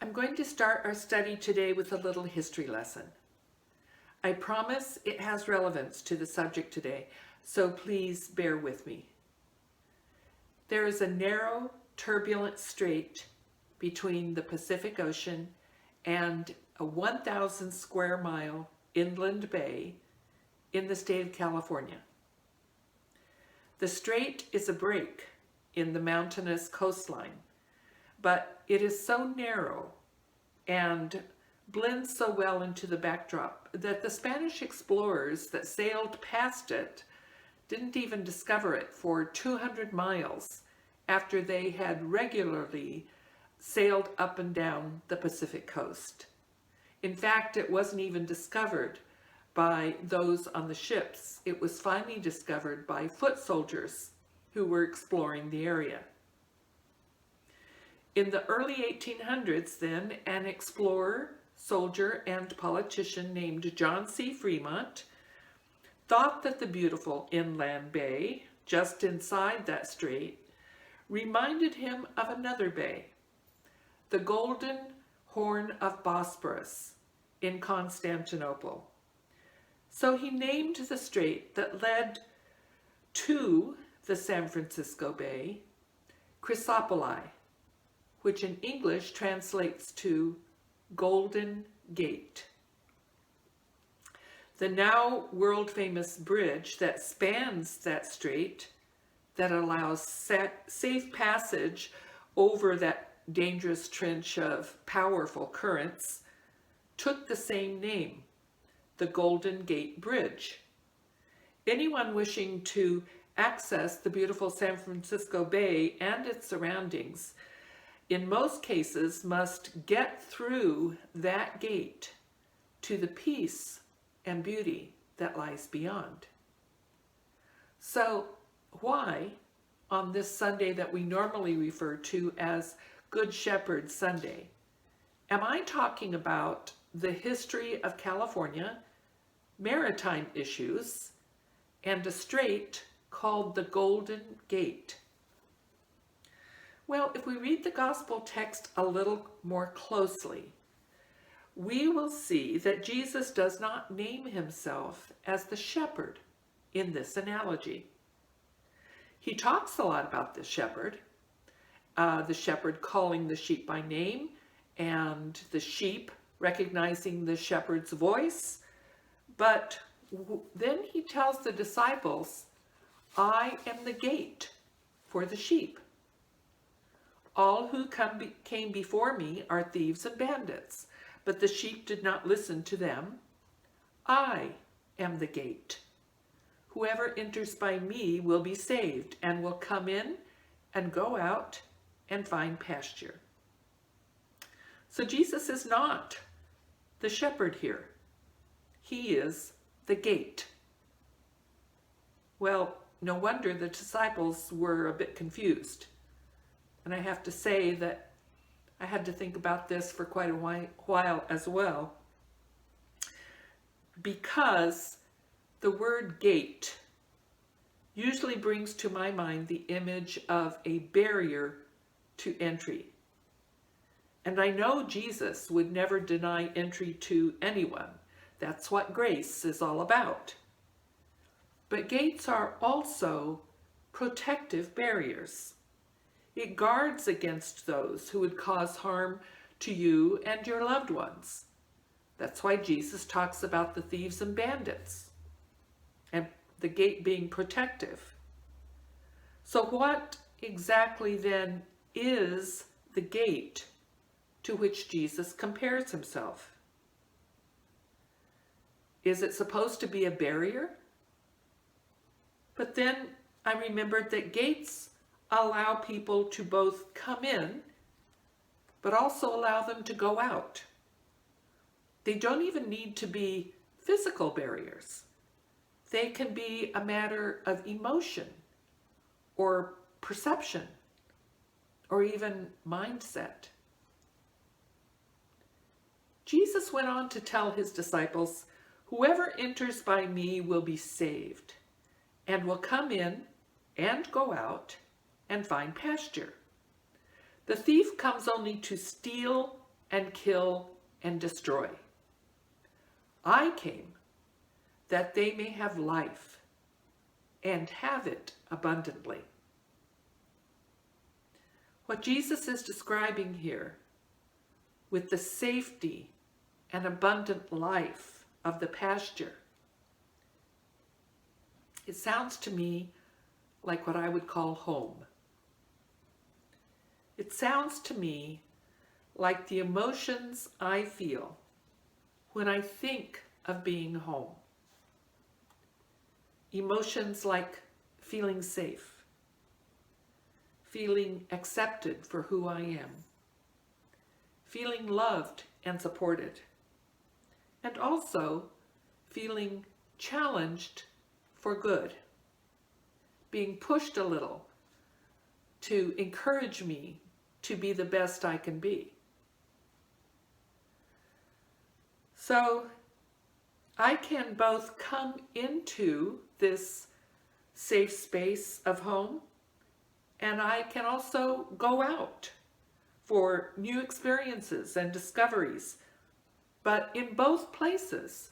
I'm going to start our study today with a little history lesson. I promise it has relevance to the subject today, so please bear with me. There is a narrow, turbulent strait between the Pacific Ocean and a 1,000 square mile inland bay in the state of California. The strait is a break in the mountainous coastline, but it is so narrow and blends so well into the backdrop that the Spanish explorers that sailed past it didn't even discover it for 200 miles after they had regularly sailed up and down the Pacific coast. In fact, it wasn't even discovered by those on the ships. It was finally discovered by foot soldiers who were exploring the area. In the early 1800s then, an explorer, soldier, and politician named John C. Fremont thought that the beautiful inland bay, just inside that strait, reminded him of another bay, the Golden Horn of Bosporus in Constantinople. So he named the strait that led to the San Francisco Bay Chrysopoli, which in English translates to Golden Gate. The now world-famous bridge that spans that strait, that allows safe passage over that dangerous trench of powerful currents, took the same name, the Golden Gate Bridge. Anyone wishing to access the beautiful San Francisco Bay and its surroundings, in most cases, must get through that gate to the peace and beauty that lies beyond. So why, on this Sunday that we normally refer to as Good Shepherd Sunday, am I talking about the history of California, maritime issues, and a strait called the Golden Gate? Well, if we read the gospel text a little more closely, we will see that Jesus does not name himself as the shepherd in this analogy. He talks a lot about the shepherd calling the sheep by name, and the sheep recognizing the shepherd's voice. But then he tells the disciples, I am the gate for the sheep. All who came before me are thieves and bandits, but the sheep did not listen to them. I am the gate. Whoever enters by me will be saved and will come in and go out and find pasture. So Jesus is not the shepherd here. He is the gate. Well, no wonder the disciples were a bit confused. And I have to say that I had to think about this for quite a while as well, because the word gate usually brings to my mind the image of a barrier to entry. And I know Jesus would never deny entry to anyone. That's what grace is all about. But gates are also protective barriers. It guards against those who would cause harm to you and your loved ones. That's why Jesus talks about the thieves and bandits and the gate being protective. So what exactly then is the gate to which Jesus compares himself? Is it supposed to be a barrier? But then I remembered that gates allow people to both come in, but also allow them to go out. They don't even need to be physical barriers. They can be a matter of emotion or perception or even mindset. Jesus went on to tell his disciples, whoever enters by me will be saved and will come in and go out and find pasture. The thief comes only to steal and kill and destroy. I came that they may have life and have it abundantly. What Jesus is describing here with the safety and abundant life of the pasture, it sounds to me like what I would call home. It sounds to me like the emotions I feel when I think of being home. Emotions like feeling safe, feeling accepted for who I am, feeling loved and supported, and also feeling challenged for good, being pushed a little to encourage me to be the best I can be. So I can both come into this safe space of home, and I can also go out for new experiences and discoveries. But in both places,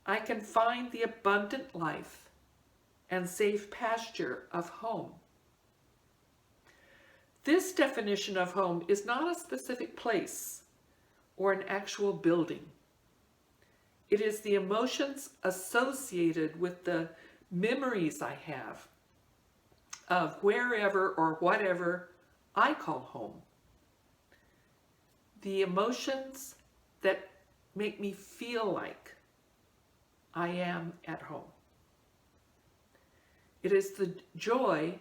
I can find the abundant life and safe pasture of home. This definition of home is not a specific place or an actual building. It is the emotions associated with the memories I have of wherever or whatever I call home. The emotions that make me feel like I am at home. It is the joy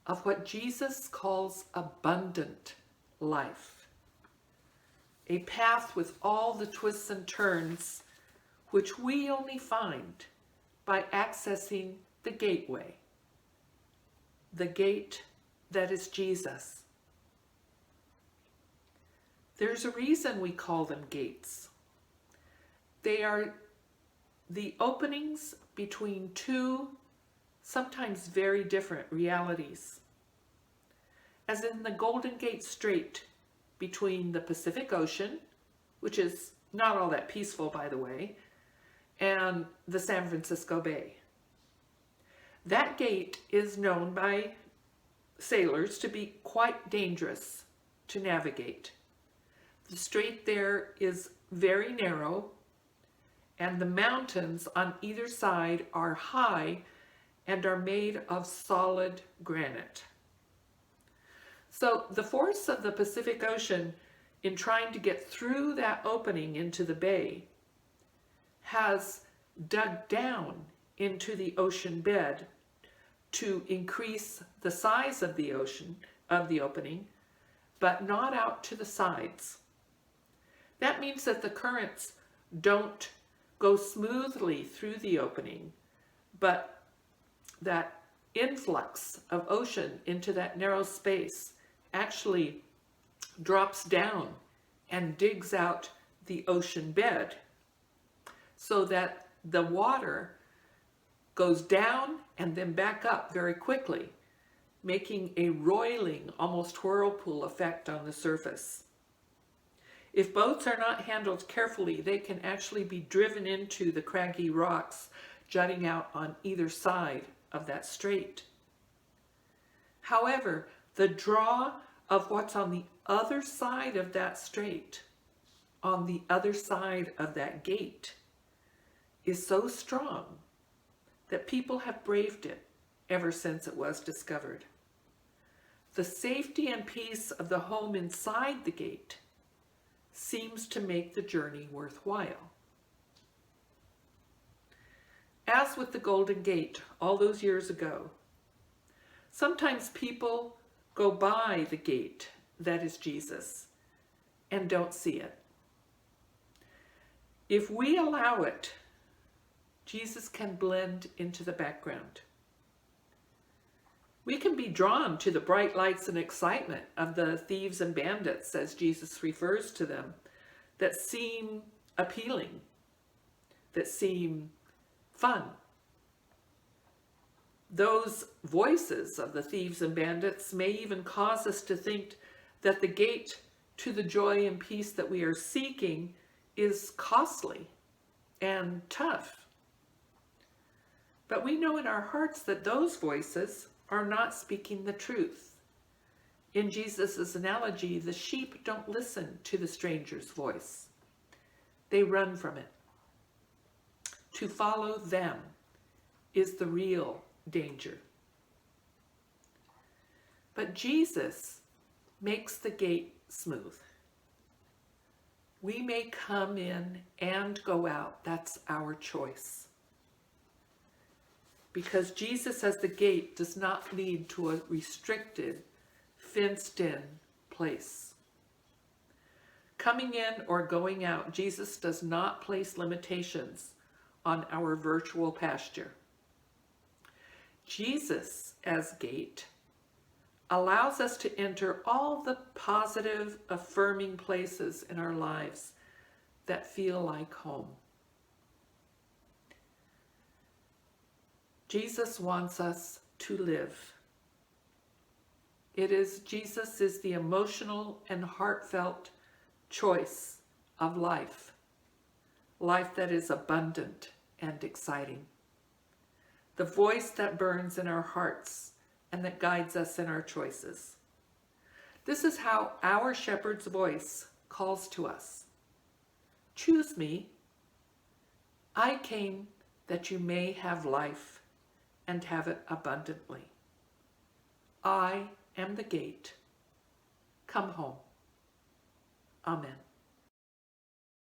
of what Jesus calls abundant life. A path with all the twists and turns which we only find by accessing the gateway, the gate that is Jesus. There's a reason we call them gates. They are the openings between two, sometimes very different realities. As in the Golden Gate Strait between the Pacific Ocean, which is not all that peaceful, by the way, and the San Francisco Bay. That gate is known by sailors to be quite dangerous to navigate. The strait there is very narrow, and the mountains on either side are high and are made of solid granite. So the force of the Pacific Ocean in trying to get through that opening into the bay has dug down into the ocean bed to increase the size of the opening, but not out to the sides. That means that the currents don't go smoothly through the opening, but that influx of ocean into that narrow space actually drops down and digs out the ocean bed so that the water goes down and then back up very quickly, making a roiling, almost whirlpool effect on the surface. If boats are not handled carefully, they can actually be driven into the craggy rocks jutting out on either side of that strait. However, the draw of what's on the other side of that strait, on the other side of that gate, is so strong that people have braved it ever since it was discovered. The safety and peace of the home inside the gate seems to make the journey worthwhile. As with the Golden Gate all those years ago, sometimes people go by the gate that is Jesus and don't see it. If we allow it, Jesus can blend into the background. We can be drawn to the bright lights and excitement of the thieves and bandits, as Jesus refers to them, that seem appealing, that seem fun. Those voices of the thieves and bandits may even cause us to think that the gate to the joy and peace that we are seeking is costly and tough. But we know in our hearts that those voices are not speaking the truth. In Jesus' analogy, the sheep don't listen to the stranger's voice. They run from it. To follow them is the real danger. But Jesus makes the gate smooth. We may come in and go out. That's our choice. Because Jesus as the gate does not lead to a restricted, fenced-in place. Coming in or going out, Jesus does not place limitations on our virtual pasture. Jesus as gate allows us to enter all the positive, affirming places in our lives that feel like home. Jesus wants us to live. Jesus is the emotional and heartfelt choice of life. Life that is abundant and exciting. The voice that burns in our hearts and that guides us in our choices. This is how our shepherd's voice calls to us. Choose me. I came that you may have life and have it abundantly. I am the gate. Come home. Amen.